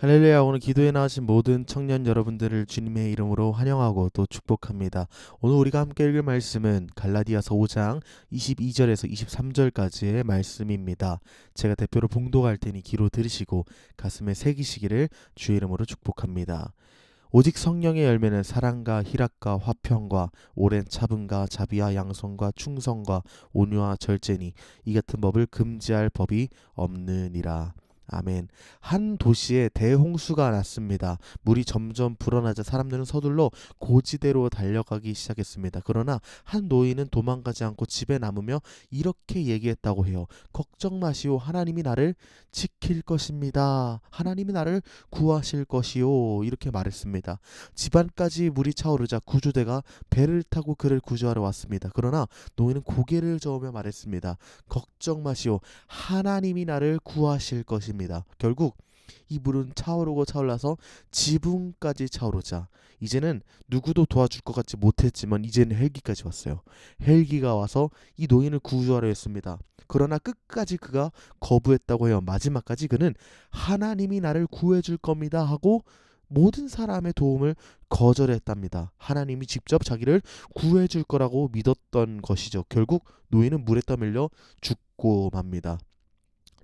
할렐루야. 오늘 기도에 나오신 모든 청년 여러분들을 주님의 이름으로 환영하고 또 축복합니다. 오늘 우리가 함께 읽을 말씀은 갈라디아서 5장 22절에서 23절까지의 말씀입니다. 제가 대표로 봉독할 테니 귀로 들으시고 가슴에 새기시기를 주의 이름으로 축복합니다. 오직 성령의 열매는 사랑과 희락과 화평과 오랜 참음과 자비와 양선과 충성과 온유와 절제니 이 같은 법을 금지할 법이 없느니라. 아멘. 한 도시에 대홍수가 났습니다. 물이 점점 불어나자 사람들은 서둘러 고지대로 달려가기 시작했습니다. 그러나 한 노인은 도망가지 않고 집에 남으며 이렇게 얘기했다고 해요. 걱정 마시오. 하나님이 나를 지킬 것입니다. 하나님이 나를 구하실 것이요. 이렇게 말했습니다. 집안까지 물이 차오르자 구조대가 배를 타고 그를 구조하러 왔습니다. 그러나 노인은 고개를 저으며 말했습니다. 걱정 마시오. 하나님이 나를 구하실 것입니다. 결국 이 물은 차오르고 차올라서 지붕까지 차오르자 이제는 누구도 도와줄 것 같지 못했지만 이제는 헬기까지 왔어요. 헬기가 와서 이 노인을 구조하려 했습니다. 그러나 끝까지 그가 거부했다고 해요. 마지막까지 그는 하나님이 나를 구해줄 겁니다 하고 모든 사람의 도움을 거절했답니다. 하나님이 직접 자기를 구해줄 거라고 믿었던 것이죠. 결국 노인은 물에 떠밀려 죽고 맙니다.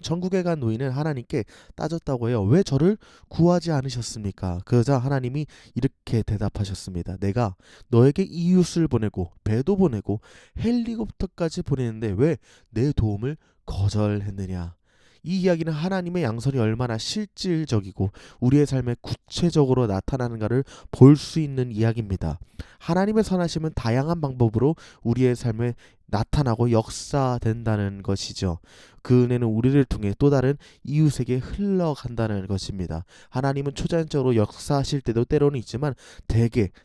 천국에 간 노인은 하나님께 따졌다고 해요. 왜 저를 구하지 않으셨습니까? 그러자 하나님이 이렇게 대답하셨습니다. 내가 너에게 이웃을 보내고 배도 보내고 헬리콥터까지 보내는데 왜 내 도움을 거절했느냐? 이 이야기는 하나님의 양선이 얼마나 실질적이고 우리의 삶에 구체적으로 나타나는가를 볼 수 있는 이야기입니다. 하나님의 선하심은 다양한 방법으로 우리의 삶에 나타나고 역사된다는 것이죠. 그 은혜는 우리를 통해 또 다른 이웃에게 흘러간다는 것입니다. 하나님은 초자연적으로 역사하실 때도 때로는 있지만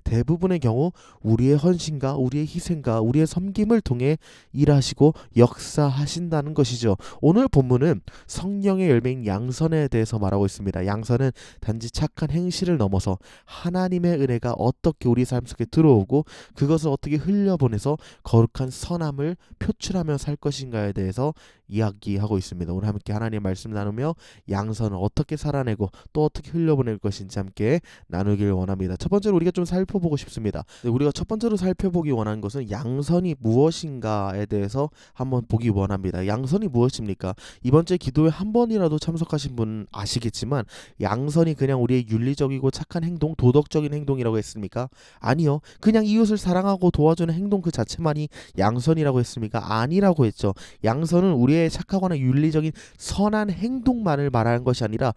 대부분의 경우 우리의 헌신과 우리의 희생과 우리의 섬김을 통해 일하시고 역사하신다는 것이죠. 오늘 본문은 성령의 열매인 양선에 대해서 말하고 있습니다. 양선은 단지 착한 행실을 넘어서 하나님의 은혜가 어떻게 우리 삶 속에 들어오고 그것을 어떻게 흘려보내서 거룩한 선함을 표출하며 살 것인가에 대해서 이야기하고 있습니다. 오늘 함께 하나님의 말씀 나누며 양선을 어떻게 살아내고 또 어떻게 흘려보낼 것인지 함께 나누길 원합니다. 첫 번째로 우리가 좀 살펴보고 싶습니다. 우리가 첫 번째로 살펴보기 원하는 것은 양선이 무엇인가에 대해서 한번 보기 원합니다. 양선이 무엇입니까? 이번 주에 기도에 한 번이라도 참석하신 분은 아시겠지만 양선이 그냥 우리의 윤리적이고 착한 행동, 도덕적인 행동이라고 했습니까? 아니요. 그냥 이웃을 사랑하고 도와주는 행동 그 자체만이 양선이라고 했습니까? 아니라고 했죠. 양선은 우리의 착하거나 윤리적인 선한 행동만을 말하는 것이 아니라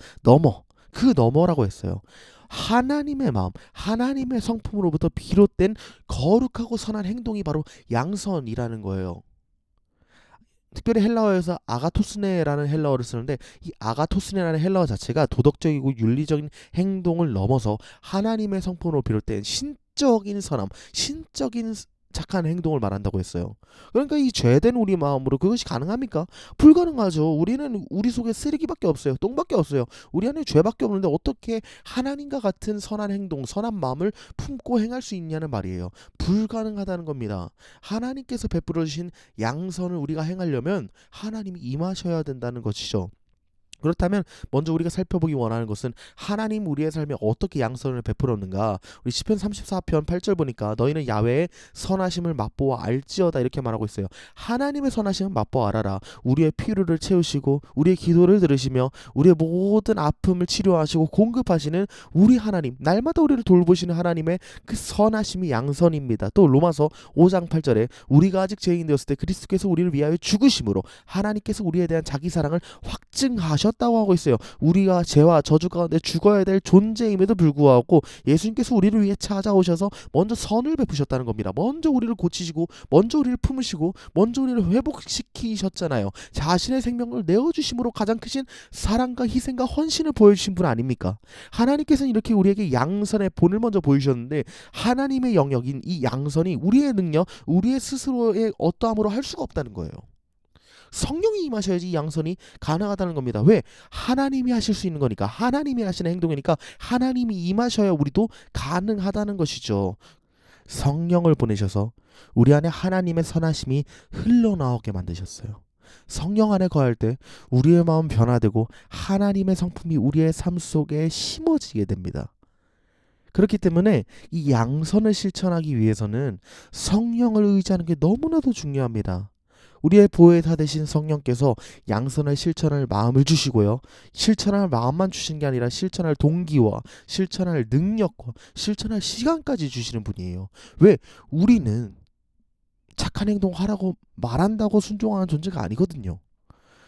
그 너머라고 했어요. 하나님의 마음, 하나님의 성품으로부터 비롯된 거룩하고 선한 행동이 바로 양선이라는 거예요. 특별히 헬라어에서 아가토스네라는 헬라어를 쓰는데 이 아가토스네라는 헬라어 자체가 도덕적이고 윤리적인 행동을 넘어서 하나님의 성품으로 비롯된 신적인 선함, 신적인 착한 행동을 말한다고 했어요. 그러니까 이 죄된 우리 마음으로 그것이 가능합니까? 불가능하죠. 우리는 우리 속에 쓰레기밖에 없어요. 똥밖에 없어요. 우리 안에 죄밖에 없는데 어떻게 하나님과 같은 선한 행동, 선한 마음을 품고 행할 수 있냐는 말이에요. 불가능하다는 겁니다. 하나님께서 베풀어 주신 양선을 우리가 행하려면 하나님이 임하셔야 된다는 것이죠. 그렇다면 먼저 우리가 살펴보기 원하는 것은 하나님 우리의 삶에 어떻게 양선을 베풀었는가. 우리 시편 34편 8절 보니까 너희는 야훼의 선하심을 맛보아 알지어다 이렇게 말하고 있어요. 하나님의 선하심을 맛보아 알아라. 우리의 필요를 채우시고 우리의 기도를 들으시며 우리의 모든 아픔을 치료하시고 공급하시는 우리 하나님, 날마다 우리를 돌보시는 하나님의 그 선하심이 양선입니다. 또 로마서 5장 8절에 우리가 아직 죄인 되었을 때 그리스도께서 우리를 위하여 죽으심으로 하나님께서 우리에 대한 자기 사랑을 확증하셨다고 하고 있어요. 우리가 죄와 저주 가운데 죽어야 될 존재임에도 불구하고 예수님께서 우리를 위해 찾아오셔서 먼저 선을 베푸셨다는 겁니다. 먼저 우리를 고치시고 먼저 우리를 품으시고 먼저 우리를 회복시키셨잖아요. 자신의 생명을 내어주심으로 가장 크신 사랑과 희생과 헌신을 보여주신 분 아닙니까? 하나님께서는 이렇게 우리에게 양선의 본을 먼저 보여주셨는데 하나님의 영역인 이 양선이 우리의 능력, 우리의 스스로의 어떠함으로 할 수가 없다는 거예요. 성령이 임하셔야지 이 양선이 가능하다는 겁니다. 왜? 하나님이 하실 수 있는 거니까. 하나님이 하시는 행동이니까 하나님이 임하셔야 우리도 가능하다는 것이죠. 성령을 보내셔서 우리 안에 하나님의 선하심이 흘러나오게 만드셨어요. 성령 안에 거할 때 우리의 마음 변화되고 하나님의 성품이 우리의 삶 속에 심어지게 됩니다. 그렇기 때문에 이 양선을 실천하기 위해서는 성령을 의지하는 게 너무나도 중요합니다. 우리의 보혜사 되신 성령께서 양선을 실천할 마음을 주시고요. 실천할 마음만 주신 게 아니라 실천할 동기와 실천할 능력과 실천할 시간까지 주시는 분이에요. 왜? 우리는 착한 행동하라고 말한다고 순종하는 존재가 아니거든요.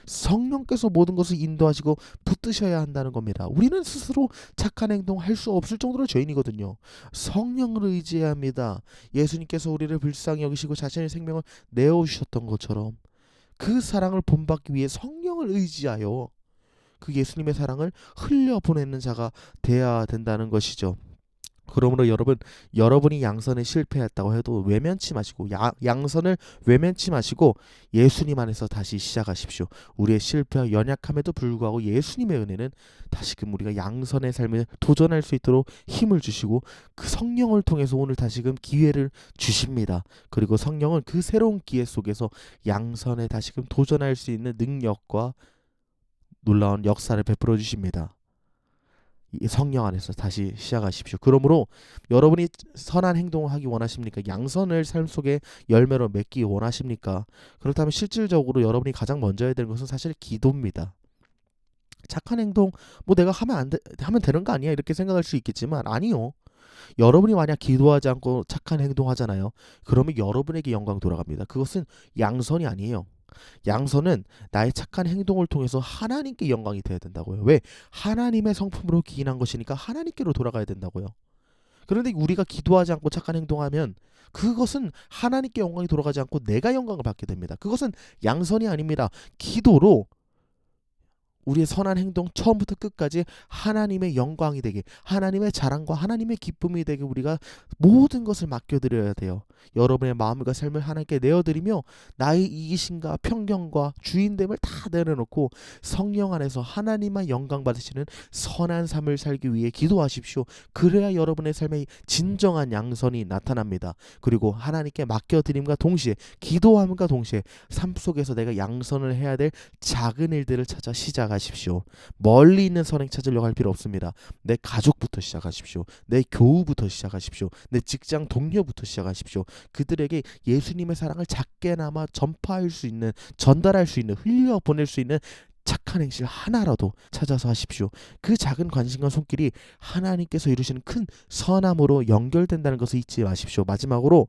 성령께서 모든 것을 인도하시고 붙드셔야 한다는 겁니다. 우리는 스스로 착한 행동 할 수 없을 정도로 죄인이거든요. 성령을 의지해야 합니다. 예수님께서 우리를 불쌍히 여기시고 자신의 생명을 내어주셨던 것처럼 그 사랑을 본받기 위해 성령을 의지하여 그 예수님의 사랑을 흘려보내는 자가 되어야 된다는 것이죠. 그러므로 여러분이 양선에 실패했다고 해도 외면치 마시고 양선을 외면치 마시고 예수님 안에서 다시 시작하십시오. 우리의 실패와 연약함에도 불구하고 예수님의 은혜는 다시금 우리가 양선의 삶을 도전할 수 있도록 힘을 주시고 그 성령을 통해서 오늘 다시금 기회를 주십니다. 그리고 성령은 그 새로운 기회 속에서 양선에 다시금 도전할 수 있는 능력과 놀라운 역사를 베풀어 주십니다. 이 성령 안에서 다시 시작하십시오. 그러므로 여러분이 선한 행동을 하기 원하십니까? 양선을 삶 속에 열매로 맺기 원하십니까? 그렇다면 실질적으로 여러분이 가장 먼저 해야 되는 것은 사실 기도입니다. 착한 행동 뭐 내가 하면 되는 거 아니야 이렇게 생각할 수 있겠지만 아니요. 여러분이 만약 기도하지 않고 착한 행동하잖아요. 그러면 여러분에게 영광 돌아갑니다. 그것은 양선이 아니에요. 양선은 나의 착한 행동을 통해서 하나님께 영광이 되어야 된다고요. 왜? 하나님의 성품으로 기인한 것이니까 하나님께로 돌아가야 된다고요. 그런데 우리가 기도하지 않고 착한 행동하면 그것은 하나님께 영광이 돌아가지 않고 내가 영광을 받게 됩니다. 그것은 양선이 아닙니다. 기도로 우리의 선한 행동 처음부터 끝까지 하나님의 영광이 되게, 하나님의 자랑과 하나님의 기쁨이 되게 우리가 모든 것을 맡겨드려야 돼요. 여러분의 마음과 삶을 하나님께 내어드리며 나의 이기심과 편견과 주인됨을 다 내려놓고 성령 안에서 하나님만 영광 받으시는 선한 삶을 살기 위해 기도하십시오. 그래야 여러분의 삶에 진정한 양선이 나타납니다. 그리고 하나님께 맡겨드림과 동시에 기도함과 동시에 삶 속에서 내가 양선을 해야 될 작은 일들을 찾아 시작하십시오. 멀리 있는 선행 찾으려고 할 필요 없습니다. 내 가족부터 시작하십시오. 내 교우부터 시작하십시오. 내 직장 동료부터 시작하십시오. 그들에게 예수님의 사랑을 작게나마 전파할 수 있는, 전달할 수 있는, 흘려보낼 수 있는 착한 행실 하나라도 찾아서 하십시오. 그 작은 관심과 손길이 하나님께서 이루시는 큰 선함으로 연결된다는 것을 잊지 마십시오. 마지막으로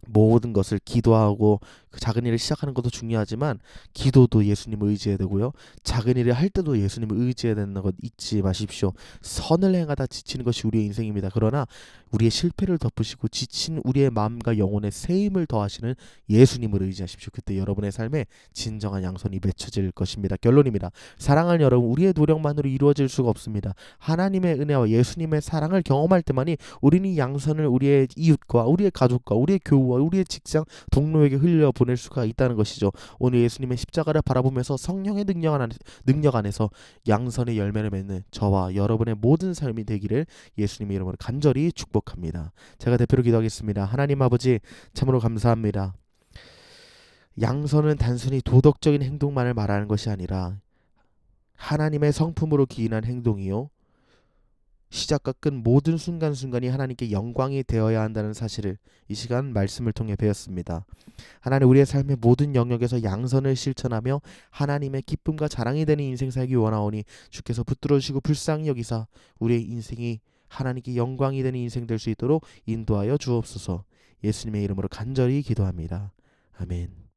모든 것을 기도하고 그 작은 일을 시작하는 것도 중요하지만 기도도 예수님을 의지해야 되고요. 작은 일을 할 때도 예수님을 의지해야 되는 것 잊지 마십시오. 선을 행하다 지치는 것이 우리의 인생입니다. 그러나 우리의 실패를 덮으시고 지친 우리의 마음과 영혼에 새 힘을 더하시는 예수님을 의지하십시오. 그때 여러분의 삶에 진정한 양선이 맺혀질 것입니다. 결론입니다. 사랑하는 여러분, 우리의 노력만으로 이루어질 수가 없습니다. 하나님의 은혜와 예수님의 사랑을 경험할 때만이 우리는 양선을 우리의 이웃과 우리의 가족과 우리의 교우와 우리의 직장 동료에게 흘려보낼 수가 있다는 것이죠. 오늘 예수님의 십자가를 바라보면서 성령의 능력 안에서 양선의 열매를 맺는 저와 여러분의 모든 삶이 되기를 예수님의 이름으로 간절히 축복합니다. 제가 대표로 기도하겠습니다. 하나님 아버지, 참으로 감사합니다. 양선은 단순히 도덕적인 행동만을 말하는 것이 아니라 하나님의 성품으로 기인한 행동이요, 시작과 끝 모든 순간순간이 하나님께 영광이 되어야 한다는 사실을 이 시간 말씀을 통해 배웠습니다. 하나님, 우리의 삶의 모든 영역에서 양선을 실천하며 하나님의 기쁨과 자랑이 되는 인생 살기 원하오니 주께서 붙들어 주시고 불쌍히 여기사 우리의 인생이 하나님께 영광이 되는 인생 될 수 있도록 인도하여 주옵소서. 예수님의 이름으로 간절히 기도합니다. 아멘.